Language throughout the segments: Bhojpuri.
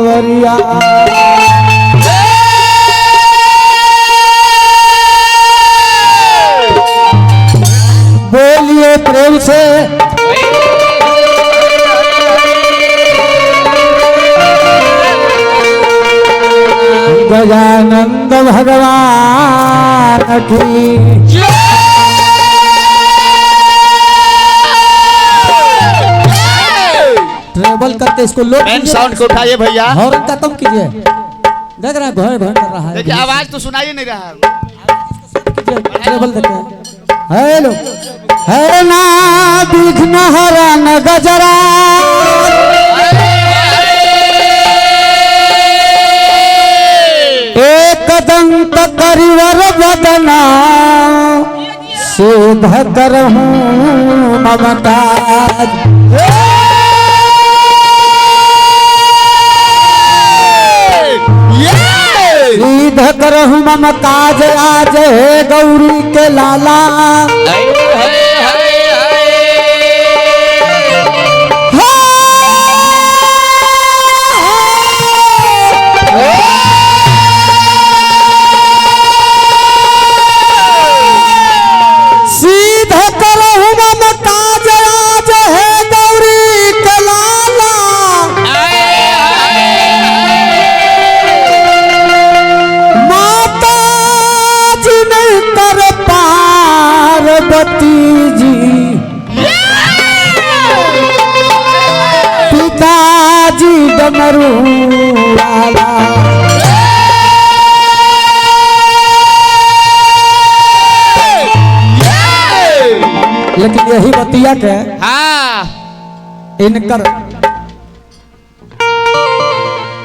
सांवरिया। बोलिए प्रेम से गजानंद भगवान की। ट्रेवल करते इसको लोग साउंड को उठाइए भैया, हॉर्न खत्म कीजिए। देख रहे हैं घर घर कर रहा है, देखिए आवाज तो सुनाई नहीं रहा। ट्रेवल देते हैं। हेलो है ना विघ्न हरण गजरा एक दंत करिवर बदना सिद्ध करहूं ममताज। सिद्ध करहूं ममताज आज हे गौरी के लाला। जी पिताजी डमरू वाला। लेकिन यही बतिया के इनकर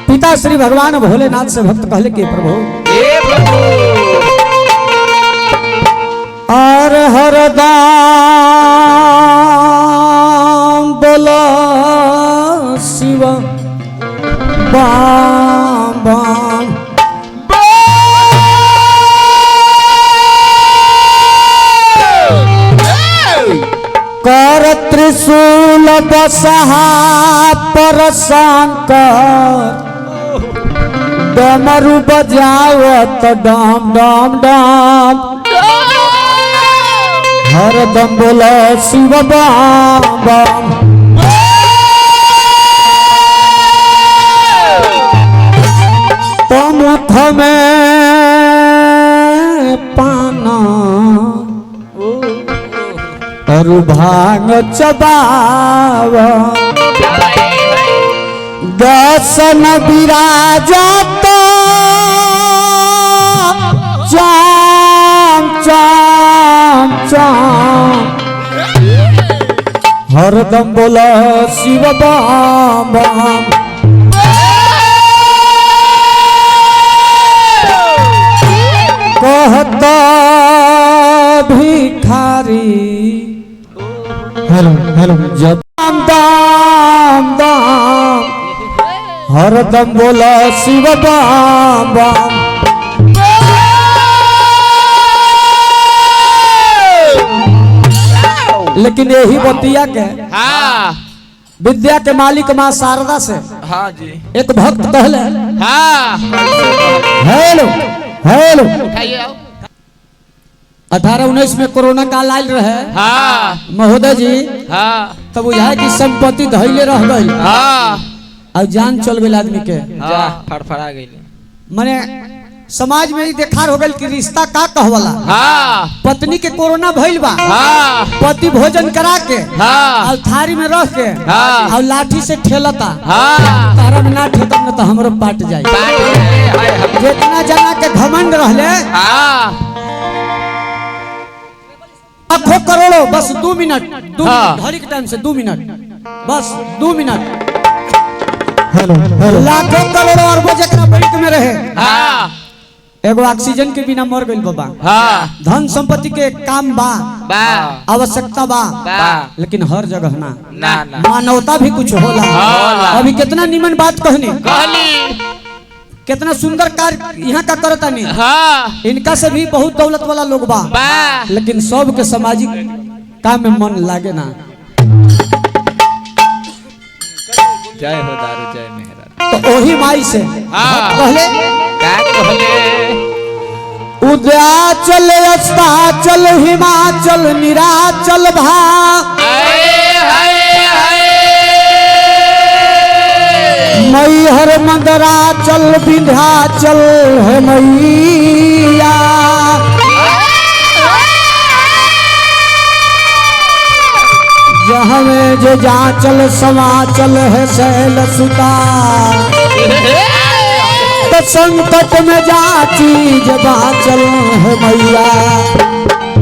पिता श्री भगवान भोलेनाथ से भक्त कहले कि प्रभु और हरदम बोलो शिव बाम बाम। कर त्रिशूल बसहा पर शंकर डमरू बजावत डम डम डम। हरदम बोलो शिव बाम बाम। तो मुख में पाना और भांग चबाव दसन विराजत चाम चाम चाम। हरदम बोला शिव बाम बाम। कहता भिखारी हेलो हेलो जब दाम दाम दाम। हरदम बोला शिव बाम बाम। लेकिन यही बतिया के विद्या के मालिक माँ शारदा से जी एक भक्त कहले हेलो हेलो 18-19 में कोरोना काल आयल रहे महोदय जी। तब बुझाए कि संपत्ति धैले रह गई और जान चल गई आदमी के फड़फड़ा गई। माने समाज में देखा हो गई कि रिश्ता का कहवाला। पत्नी के कोरोना भइल बा, पति भोजन करा के और थारी में रख के और लाठी से ठेलता। तारा में ना ठेकम न तो हमरो पाट जाए। जितना जना के घमंड रहले लाखों करोड़ों बस 2 मिनट घड़ी के टाइम से 2 मिनट बस 2 मिनट। लाखों करोड़ों अरबों जकरा बैंक में रहे एगो ऑक्सीजन के बिना मर गइल बाबा। धन संपत्ति के काम बा आवश्यकता बा लेकिन हर जगह ना मानवता भी कुछ होला। अभी कितना निमन बात कहनी कितना सुंदर कार्य यहाँ का करता नहीं। इनका से भी बहुत दौलत वाला लोग बा लेकिन सब के सामाजिक काम में मन लागे ना। ओही माई से कहले का कहले उद्याचल अस्ताचल हिमाचल निराचल भा मैहर मंदराचल विंध्याचल है मैया जहाँ में जो जाचल समाचल है शैल सुता तो संकट में जा चीज बाचल है मैया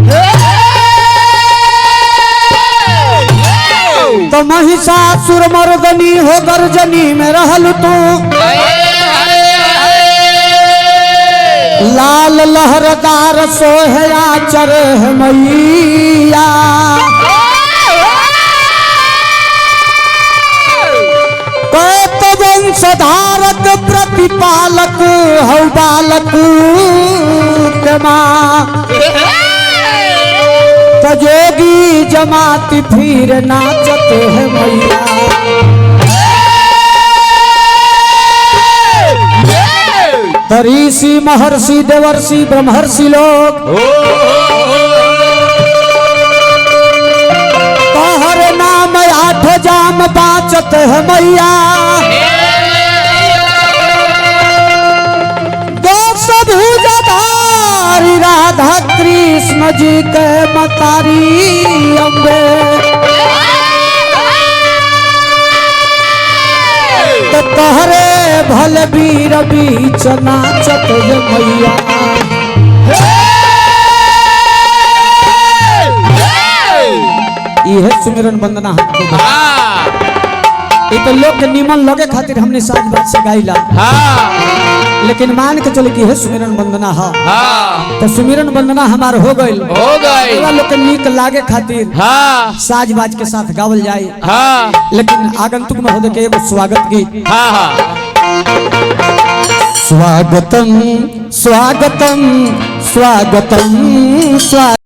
तो महिषासुर मर्दनी हो गर्जनी में रहल तू लाल लहरदार सोहया चर है मैया वंशधारक प्रतिपालक हौ बालक के माँ तजोगी जमाती फिर नाचत है मैया ऋषि महर्षि देवर्षि ब्रह्मर्षि लोग तोहर नाम आठ जाम बाचत है मैया भुजधारी राधा कृष्ण जी के मतारी अम्बे तो तहरे भल वीर बीच नाचत मैया यह सुमिरन वंदना ये तो लोग के निमन लगे खातिर हमने साज बात से गाइला लेकिन मान के चले कि है सुमिरन वंदना तो सुमिरन वंदना हमार हो गइल लोग के नीक लागे खातिर साज बाज के साथ गावल जाए लेकिन आगंतुक में हो के एगो स्वागत गीत स्वागतम स्वागतम स्वागतम स्वागतम